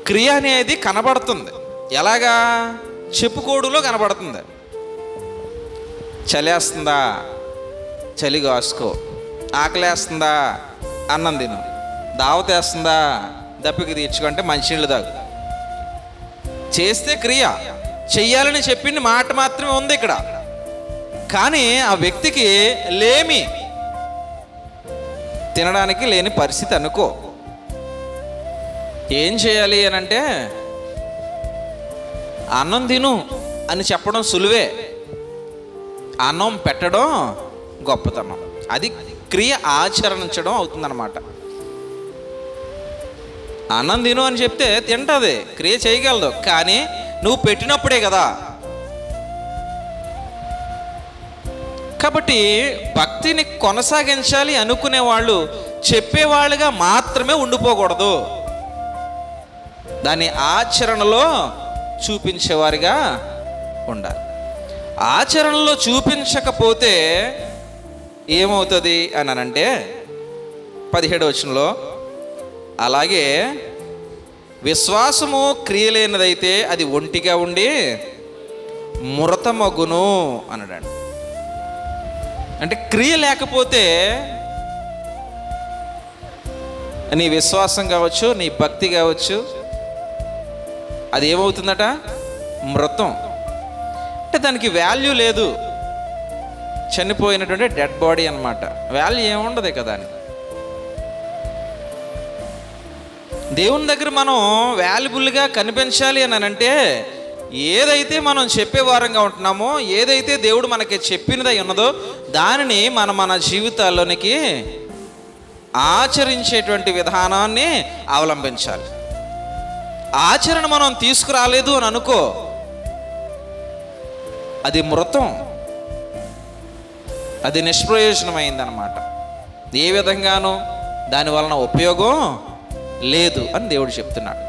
క్రియ అనేది కనబడుతుంది. ఎలాగా? చెప్పుకోడులో కనబడుతుంది. చలేస్తుందా? చలి కాసుకో. ఆకలేస్తుందా? అన్నం తిను. దావతేస్తుందా? దప్పికి తీర్చుకుంటే మంచినీళ్ళు తాగు. చేస్తే క్రియ, చెయ్యాలని చెప్పింది మాట మాత్రమే ఉంది ఇక్కడ. కానీ ఆ వ్యక్తికి లేమి, తినడానికి లేని పరిస్థితి అనుకో. ఏం చేయాలి అని అంటే, అన్నం తిను అని చెప్పడం సులువే, అన్నం పెట్టడం గొప్పతనం. అది క్రియ ఆచరించడం అవుతుందన్నమాట. అన్నం తిను అని చెప్తే తింటుంది, క్రియ చేయగలదు. కానీ నువ్వు పెట్టినప్పుడే కదా. కాబట్టి భక్తిని కొనసాగించాలి అనుకునే వాళ్ళు చెప్పేవాళ్ళుగా మాత్రమే ఉండిపోకూడదు, దాన్ని ఆచరణలో చూపించేవారిగా ఉండాలి. ఆచరణలో చూపించకపోతే ఏమవుతుంది అని అంటే 17వ వచనంలో, అలాగే విశ్వాసము క్రియలేనిదైతే అది ఒంటిగా ఉండి మృతమగును అన్నాడు. అంటే క్రియ లేకపోతే నీ విశ్వాసం కావచ్చు, నీ భక్తి కావచ్చు, అది ఏమవుతుందట? మృతం. అంటే దానికి వాల్యూ లేదు. చనిపోయినటువంటి డెడ్ బాడీ అన్నమాట. వాల్యూ ఏముండదు కదా అని. దేవుని దగ్గర మనం వాల్యుబుల్గా కనిపించాలి అని అంటే, ఏదైతే మనం చెప్పేవారంగా ఉంటున్నామో, ఏదైతే దేవుడు మనకి చెప్పినదై ఉన్నదో దానిని మన జీవితాల్లోనికి ఆచరించేటువంటి విధానాన్ని అవలంబించాలి. ఆచరణ మనం తీసుకురాలేదు అని అనుకో, అది మృతం, అది నిష్ప్రయోజనమైందనమాట. ఏ విధంగానూ దాని వలన ఉపయోగం లేదు అని దేవుడు చెప్తున్నాడు.